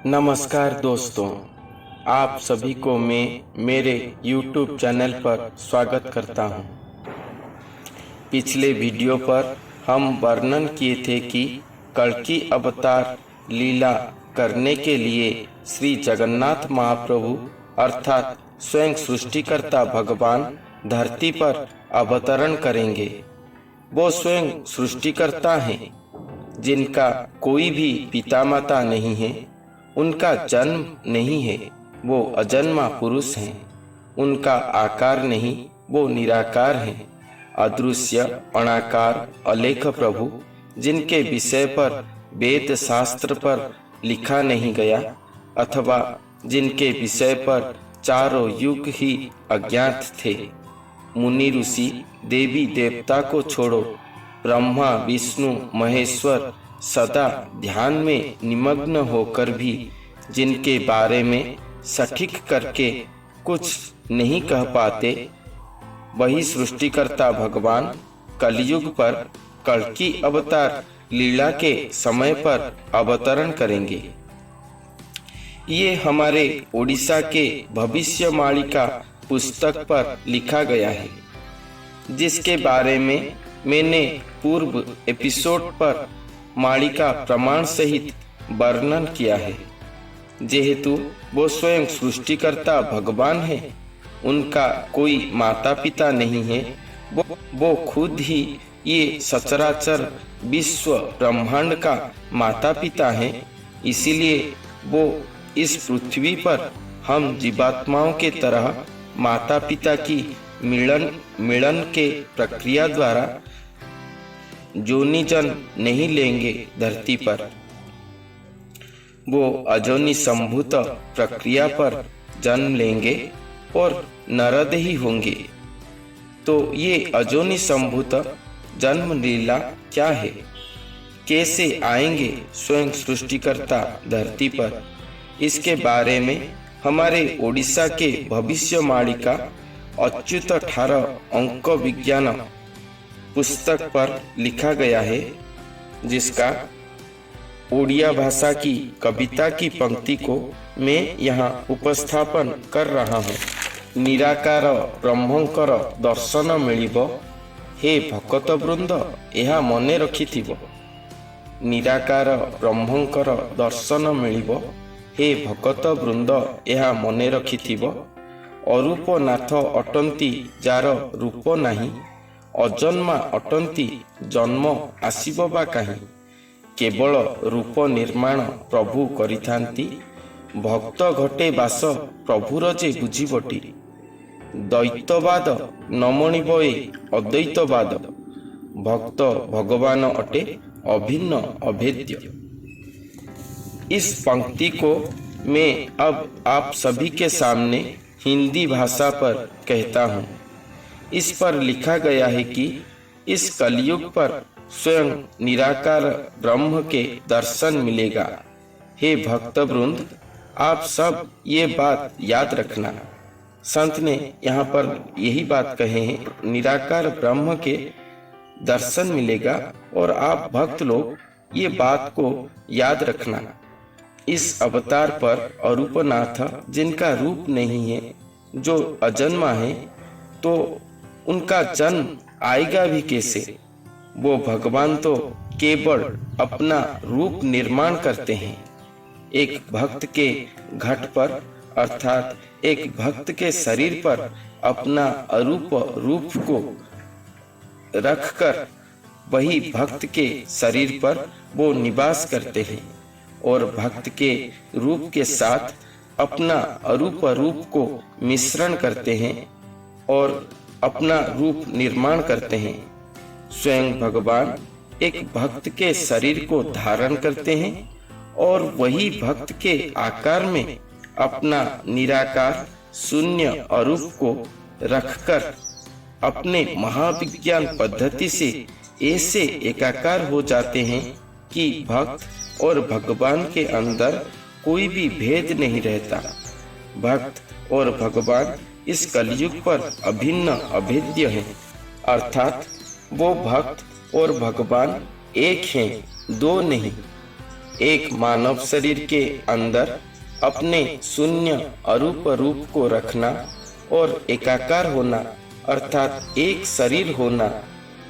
नमस्कार दोस्तों, आप सभी को मैं मेरे YouTube चैनल पर स्वागत करता हूं। पिछले वीडियो पर हम वर्णन किए थे कि कल्कि अवतार लीला करने के लिए श्री जगन्नाथ महाप्रभु अर्थात स्वयं सृष्टिकर्ता भगवान धरती पर अवतरण करेंगे। वो स्वयं सृष्टिकर्ता हैं, जिनका कोई भी पिता माता नहीं है, उनका जन्म नहीं है, वो अजन्मा पुरुष हैं। उनका आकार नहीं, वो निराकार हैं। अदृश्य अनाकार अलेख प्रभु, जिनके विषय पर वेद शास्त्र पर लिखा नहीं गया अथवा जिनके विषय पर चारों युग ही अज्ञात थे। मुनि ऋषि देवी देवता को छोड़ो, ब्रह्मा विष्णु महेश्वर सदा ध्यान में निमग्न होकर भी जिनके बारे में सटीक करके कुछ नहीं कह पाते, वही सृष्टिकर्ता भगवान कलयुग पर कल्कि अवतार लीला के समय पर अवतरण करेंगे। ये हमारे ओडिशा के भविष्यवाणिका पुस्तक पर लिखा गया है, जिसके बारे में मैंने पूर्व एपिसोड पर मालिका प्रमाण सहित वर्णन किया है। जेहेतु वो स्वयं सृष्टिकर्ता भगवान है, उनका कोई माता पिता नहीं है, वो खुद ही ये सचराचर विश्व ब्रह्मांड का माता पिता है। इसीलिए वो इस पृथ्वी पर हम जीवात्माओं के तरह माता पिता की मिलन के प्रक्रिया द्वारा जोनि जन्म नहीं लेंगे। धरती पर वो अजोनि संभूत प्रक्रिया पर जन्म लेंगे और नरद ही होंगे। तो ये अजोनि संभूत जन्म लीला क्या है, कैसे आएंगे स्वयं सृष्टिकर्ता धरती पर, इसके बारे में हमारे ओडिशा के भविष्यवाणिका अच्युत 18 अंक विज्ञान पुस्तक पर लिखा गया है, जिसका ओडिया भाषा की कविता की पंक्ति को मैं यहाँ उपस्थापन कर रहा हूँ। निराकार ब्रह्मंकर दर्शन मिलिबो, हे भक्त वृंद यह मने रखिथिबो। निराकार ब्रह्मंकर दर्शन मिलिबो, हे भक्त वृंद यह मने रखिथिबो। अरूप नाथ अटंती जार रूप नाही, अजन्मा अटंती जन्म आसीब बा काहीं। केवल रूप निर्माण प्रभु करिथांती, भक्त घटे बास प्रभुर जे बुझिबटी। द्वैतवाद नमणिब ए अद्वैतवाद, भक्त भगवान अटे अभिन्न अभेद्य। इस पंक्ति को मैं अब आप सभी के सामने हिंदी भाषा पर कहता हूँ। इस पर लिखा गया है कि इस कलयुग पर स्वयं निराकार ब्रह्म के दर्शन मिलेगा। हे भक्त वृंद, आप सब ये बात याद रखना। संत ने यहाँ पर यही बात कहे हैं, निराकार ब्रह्म के दर्शन मिलेगा और आप भक्त लोग ये बात को याद रखना। इस अवतार पर अरूपनाथ, जिनका रूप नहीं है, जो अजन्मा है, तो उनका जन्म आएगा भी कैसे। वो भगवान तो केवल अपना रूप निर्माण करते हैं। एक भक्त के घट पर अर्थात एक भक्त के शरीर पर अपना अरूप रूप को रखकर वही भक्त के शरीर पर वो निवास करते हैं और भक्त के रूप के साथ अपना अरूप रूप को मिश्रण करते हैं और अपना रूप निर्माण करते हैं। स्वयं भगवान एक भक्त के शरीर को धारण करते हैं और वही भक्त के आकार में अपना निराकार शून्य अरूप को रखकर अपने महाविज्ञान पद्धति से ऐसे एकाकार हो जाते हैं कि भक्त और भगवान के अंदर कोई भी भेद नहीं रहता। भक्त और भगवान इस कलयुग पर अभिन्न अभेद्य है, अर्थात वो भक्त और भगवान एक हैं, दो नहीं। एक मानव शरीर के अंदर अपने शून्य अरूप रूप को रखना और एकाकार होना अर्थात एक शरीर होना,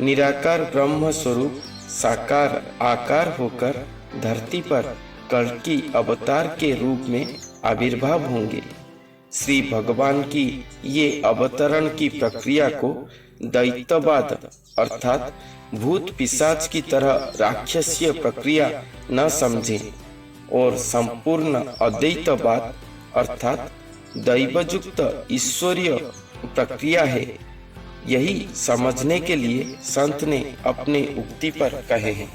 निराकार ब्रह्म स्वरूप साकार आकार होकर धरती पर कल्कि अवतार के रूप में आविर्भाव होंगे। श्री भगवान की ये अवतरण की प्रक्रिया को दैत्यवाद अर्थात भूत पिशाच की तरह राक्षसीय प्रक्रिया न समझें और संपूर्ण अद्वैतवाद अर्थात दैवयुक्त ईश्वरीय प्रक्रिया है। यही समझने के लिए संत ने अपने उक्ति पर कहे हैं।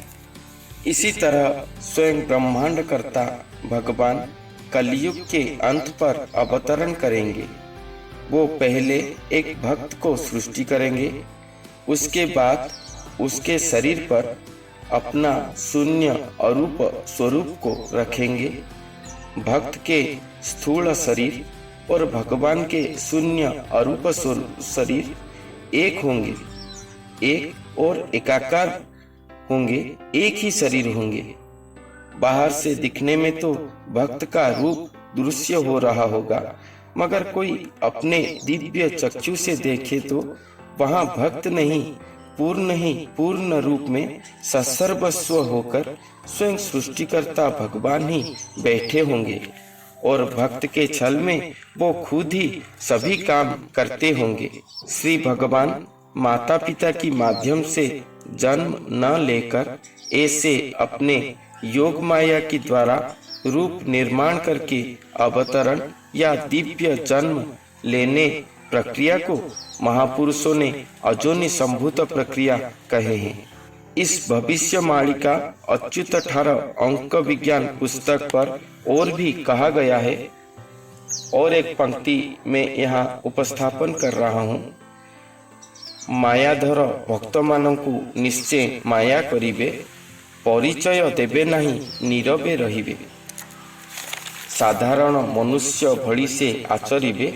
इसी तरह स्वयं ब्रह्मांड कर्ता भगवान कलयुग के अंत पर अवतरण करेंगे। वो पहले एक भक्त को सृष्टि करेंगे, उसके बाद उसके शरीर पर अपना शून्य अरूप स्वरूप को रखेंगे। भक्त के स्थूल शरीर और भगवान के शून्य अरूप शरीर एक होंगे, एक और एकाकार होंगे, एक ही शरीर होंगे। बाहर से दिखने में तो भक्त का रूप दृश्य हो रहा होगा, मगर कोई अपने दिव्य चक्षु से देखे तो वहाँ भक्त नहीं पूर्ण रूप में सर्वस्व होकर स्वयं सृष्टिकर्ता भगवान ही बैठे होंगे और भक्त के छल में वो खुद ही सभी काम करते होंगे। श्री भगवान माता पिता की माध्यम से जन्म न लेकर ऐसे अपने योग माया के द्वारा रूप निर्माण करके अवतरण या दिव्य जन्म लेने प्रक्रिया को महापुरुषों ने अजोनि संभूत प्रक्रिया कहे हैं। इस भविष्यवाणी का अच्युत 18 अंक विज्ञान पुस्तक पर और भी कहा गया है और एक पंक्ति में यहाँ उपस्थापन कर रहा हूँ। मायाधर भक्त मानकु निश्चय माया करिबे, परिचय देबे नहीं नीरवे रहिबे। साधारण मनुष्य भली से आचरिबे,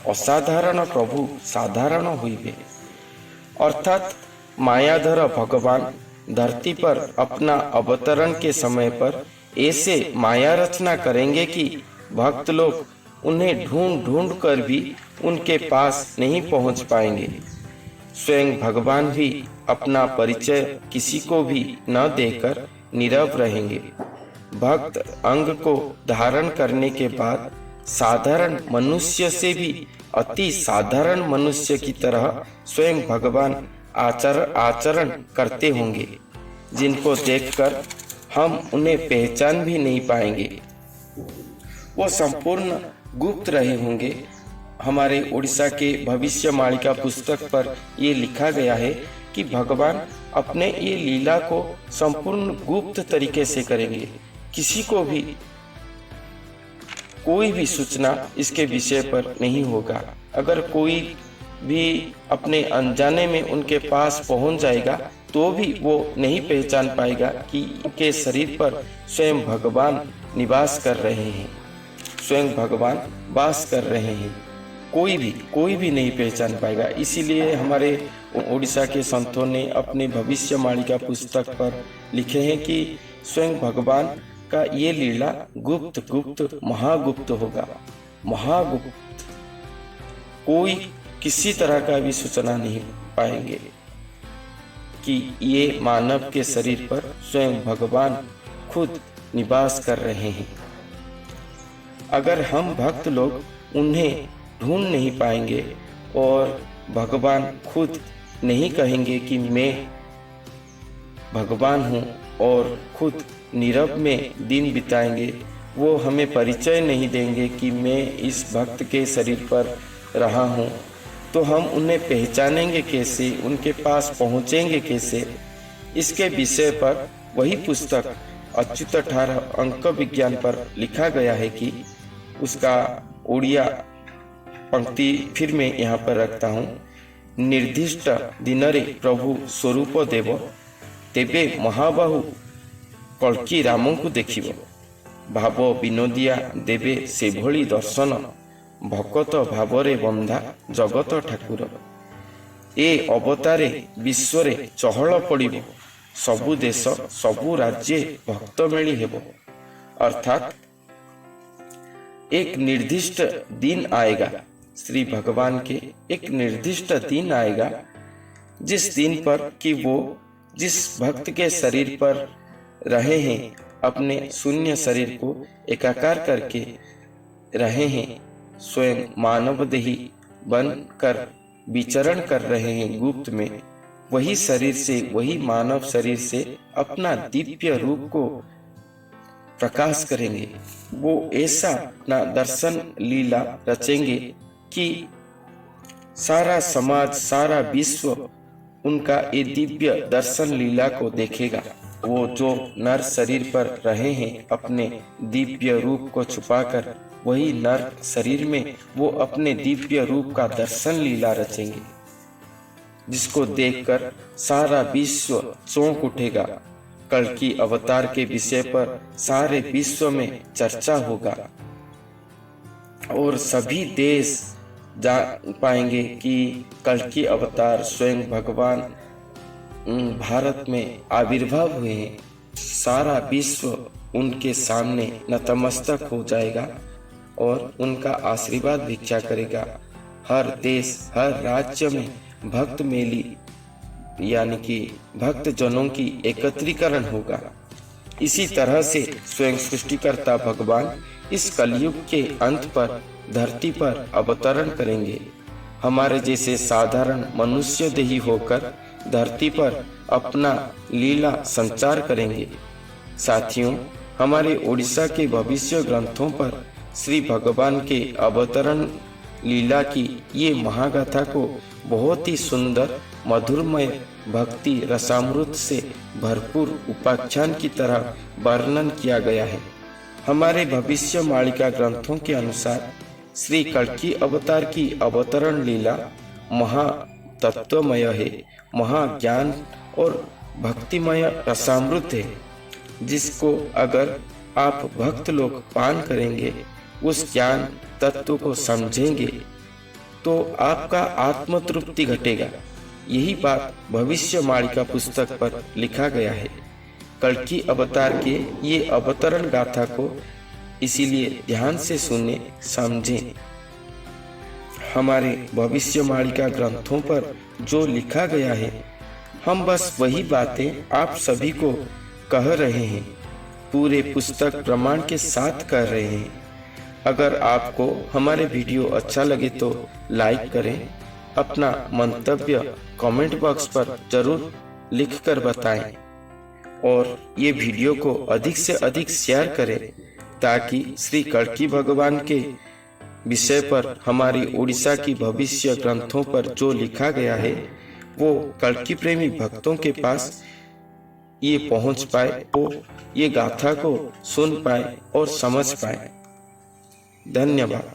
असाधारण प्रभु साधारण होइबे। अर्थात मायाधर भगवान धरती पर अपना अवतरण के समय पर ऐसे माया रचना करेंगे कि भक्त लोग उन्हें ढूंढ ढूंढ कर भी उनके पास नहीं पहुंच पाएंगे। स्वयं भगवान भी अपना परिचय किसी को भी न देकर नीरव रहेंगे। भक्त अंग को धारण करने के बाद साधारण मनुष्य से भी अति साधारण मनुष्य की तरह स्वयं भगवान आचरण करते होंगे, जिनको देखकर हम उन्हें पहचान भी नहीं पाएंगे। वो संपूर्ण गुप्त रहे होंगे। हमारे उड़ीसा के भविष्यवाणी का पुस्तक पर ये लिखा गया है कि भगवान अपने ये लीला को संपूर्ण गुप्त तरीके से करेंगे। किसी को भी कोई भी सूचना इसके विषय पर नहीं होगा। अगर कोई भी अपने अनजाने में उनके पास पहुंच जाएगा तो भी वो नहीं पहचान पाएगा कि उनके शरीर पर स्वयं भगवान निवास कर रहे हैं, स्वयं भगवान वास कर रहे हैं। कोई भी नहीं पहचान पाएगा। इसीलिए हमारे उड़ीसा के संतों ने अपने भविष्यवाणी का पुस्तक पर लिखे हैं कि स्वयं भगवान का ये लीला गुप्त महागुप्त होगा। महागुप्त, कोई किसी तरह का भी सूचना नहीं पाएंगे कि ये मानव के शरीर पर स्वयं भगवान खुद निवास कर रहे हैं। अगर हम भक्त लोग उन्हें ढूंढ नहीं पाएंगे और भगवान खुद नहीं कहेंगे कि मैं भगवान हूँ और खुद नीरव में दिन बिताएंगे, वो हमें परिचय नहीं देंगे कि मैं इस भक्त के शरीर पर रहा हूँ, तो हम उन्हें पहचानेंगे कैसे, उनके पास पहुँचेंगे कैसे। इसके विषय पर वही पुस्तक अच्युत 18 अंक विज्ञान पर लिखा गया है कि उसका उड़िया पंक्ति फिर मैं यहाँ पर रखता हूँ। निर्दिष्ट दिनरे प्रभु स्वरूप देव, तेबे महाबाहु कल्कि राम को देखिब। भाव विनोदिया देवे से भली दर्शन, भकत भावरे बंधा जगत ठाकुर। ए अवतारे विश्वरे चहल पड़िब, सबु देश सबु राज्ये भक्त मेली हेब। अर्थात एक निर्दिष्ट दिन आएगा, श्री भगवान के एक निर्दिष्ट दिन आएगा जिस दिन पर कि वो जिस भक्त के शरीर पर रहे हैं, अपने शून्य शरीर को एकाकार करके रहे हैं, स्वयं मानव देही बनकर विचरण कर रहे हैं गुप्त में, वही शरीर से, वही मानव शरीर से अपना दिव्य रूप को प्रकाश करेंगे। वो ऐसा अपना दर्शन लीला रचेंगे कि सारा समाज, सारा विश्व उनका ये दिव्य दर्शन लीला को देखेगा। वो जो नर शरीर पर रहे हैं अपने दिव्य रूप को छुपाकर, वही नर शरीर में वो अपने दिव्य रूप का दर्शन लीला रचेंगे, जिसको देखकर सारा विश्व चौंक उठेगा। कल्कि अवतार के विषय पर सारे विश्व में चर्चा होगा और सभी देश जान पाएंगे कि कल्कि अवतार स्वयं भगवान भारत में आविर्भाव हुए हैं। सारा विश्व उनके सामने नतमस्तक हो जाएगा और उनका आशीर्वाद भिक्षा करेगा। हर देश, हर राज्य में भक्त मेली यानी कि भक्त जनों की एकत्रीकरण होगा। इसी तरह से स्वयं सृष्टिकर्ता भगवान इस कलयुग के अंत पर धरती पर अवतरण करेंगे। हमारे जैसे साधारण मनुष्य देही होकर धरती पर अपना लीला संचार करेंगे। साथियों, हमारे उड़ीसा के भविष्य ग्रंथों पर श्री भगवान के अवतरण लीला की ये महागाथा को बहुत ही सुंदर, मधुरमय, भक्ति रसामृत से भरपूर उपाख्यान की तरह वर्णन किया गया है। हमारे भविष्य मालिका ग्रंथों के अनुसार श्री कल्कि अवतार की अवतरण लीला महातत्वमय है, महाज्ञान और भक्तिमय रसामृत है, जिसको अगर आप भक्त लोग पान करेंगे, उस ज्ञान तत्व को समझेंगे, तो आपका आत्म तृप्ति घटेगा। यही बात भविष्य मालिका पुस्तक पर लिखा गया है। कल्कि अवतार के ये अवतरण गाथा को इसीलिए ध्यान से सुने, समझें। हमारे भविष्य मालिका ग्रंथों पर जो लिखा गया है, हम बस वही बातें आप सभी को कह रहे हैं, पूरे पुस्तक प्रमाण के साथ कह रहे हैं। अगर आपको हमारे वीडियो अच्छा लगे तो लाइक करें, अपना मंतव्य कमेंट बॉक्स पर जरूर लिखकर बताएं और ये वीडियो को अधिक से अधिक शेयर करें, ताकि श्री कल्कि भगवान के विषय पर हमारी उड़ीसा की भविष्य ग्रंथों पर जो लिखा गया है वो कल्कि प्रेमी भक्तों के पास ये पहुंच पाए, वो ये गाथा को सुन पाए और समझ पाए। धन्यवाद।